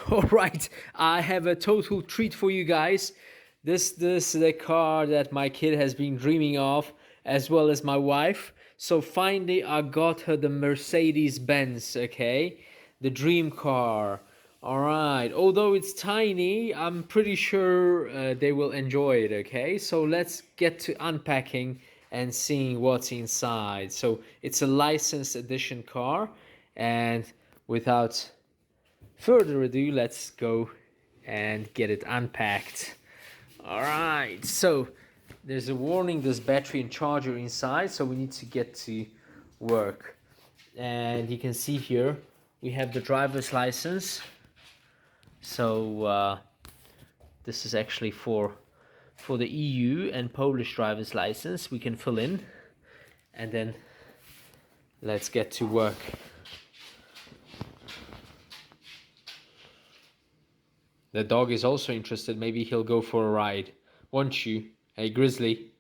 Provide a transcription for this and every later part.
All right, I have a total treat for you guys. This is the car that my kid has been dreaming of, as well as my wife. So finally, I got her the Mercedes-Benz. Okay, the dream car. All right. Although it's tiny, I'm pretty sure they will enjoy it. Okay, so let's get to unpacking and seeing what's inside. So it's a licensed edition car, and without further ado, let's go and get it unpacked. All right, so there's a warning, there's battery and charger inside, so we need to get to work. And you can see here we have the driver's license. So this is actually for the EU and Polish driver's license. We can fill in, and then let's get to work. The dog is also interested. Maybe he'll go for a ride. Won't you? Hey, Grizzly.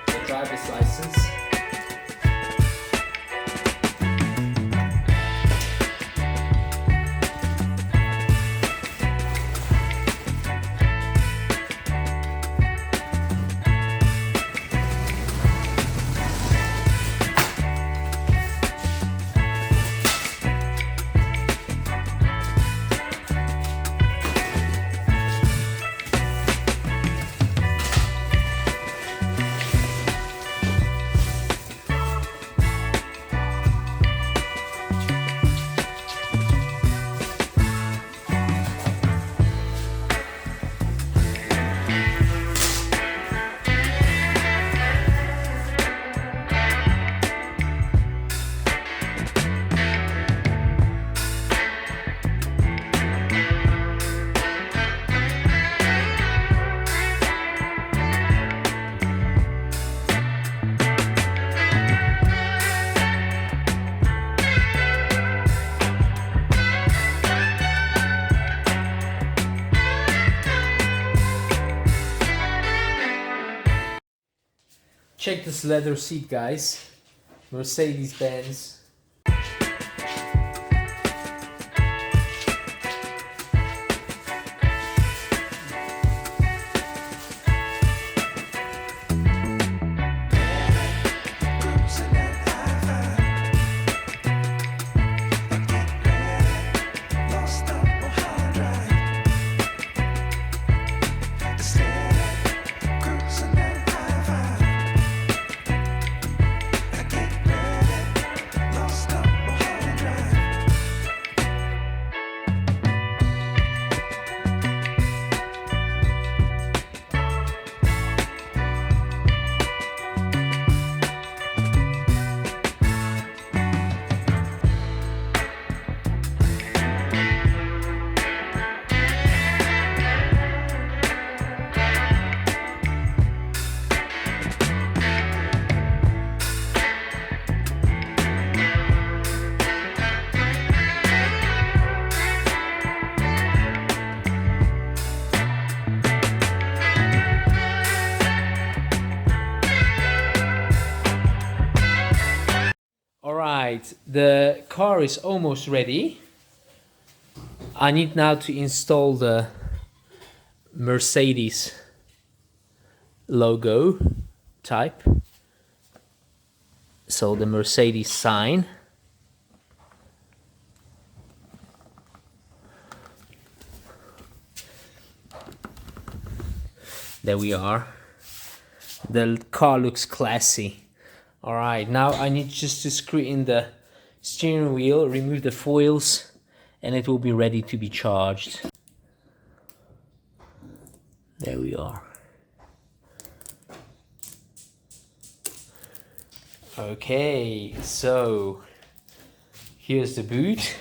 The driver's license. Check this leather seat, guys. Mercedes-Benz. Alright, the car is almost ready. I need now to install the Mercedes logo type. So the Mercedes sign. There we are. The car looks classy. Alright, now I need just to screw in the steering wheel, remove the foils, and it will be ready to be charged. There we are. Okay, so here's the boot.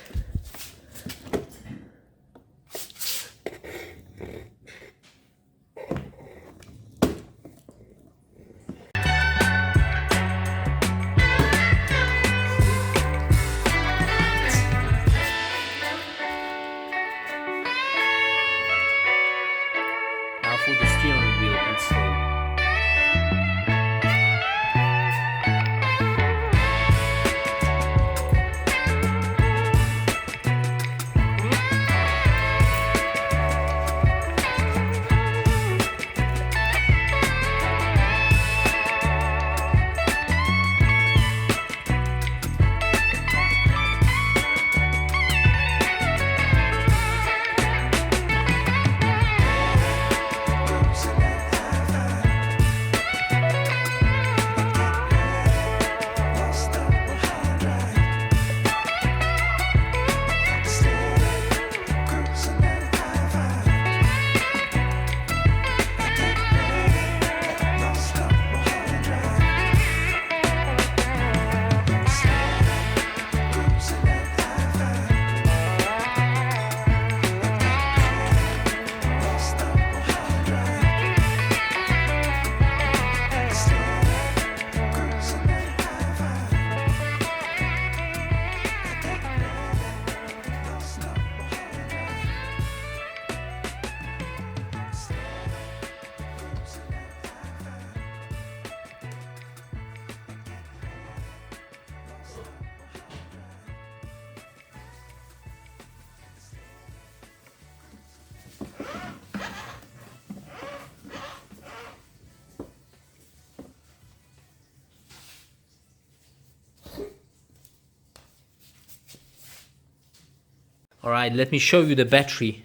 All right, let me show you the battery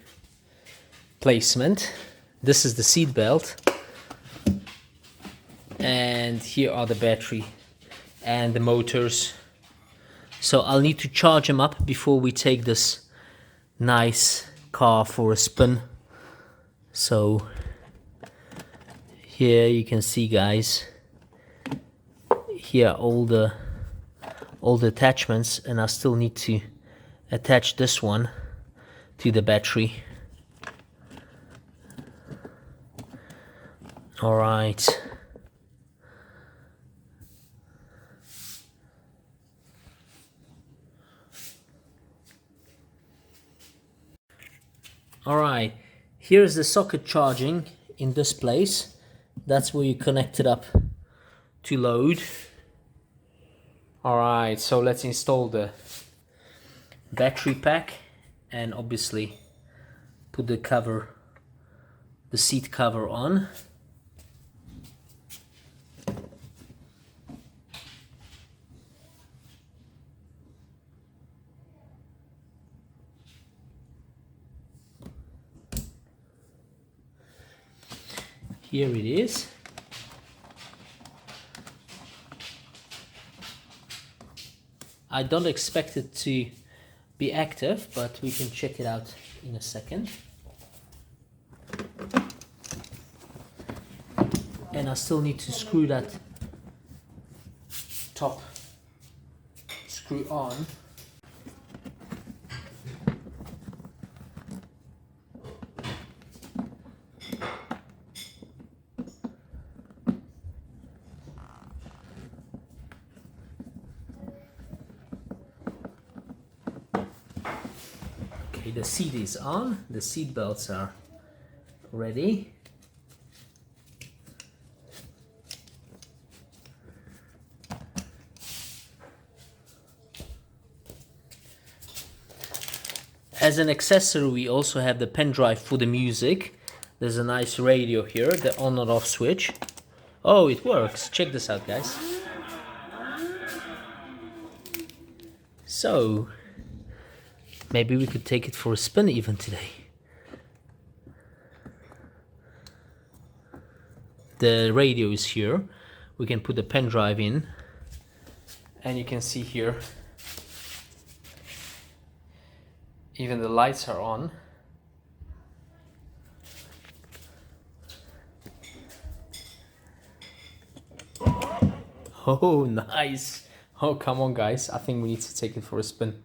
placement. This is the seat belt, and here are the battery and the motors. So I'll need to charge them up before we take this nice car for a spin. So here you can see, guys, here are all the attachments, and I still need to attach this one to the battery. All right. All right, here's the socket charging in this place. That's where you connect it up to load. All right, so let's install the battery pack and obviously put the cover, the seat cover on. Here it is. I don't expect it to be active, but we can check it out in a second. And I still need to screw that top screw on. Okay, the seat is on, the seat belts are ready. As an accessory, we also have the pen drive for the music. There's a nice radio here, the on and off switch. Oh, it works. Check this out, guys. So, maybe we could take it for a spin even today. The radio is here. We can put the pen drive in. And you can see here, even the lights are on. Oh, nice. Oh, come on, guys. I think we need to take it for a spin.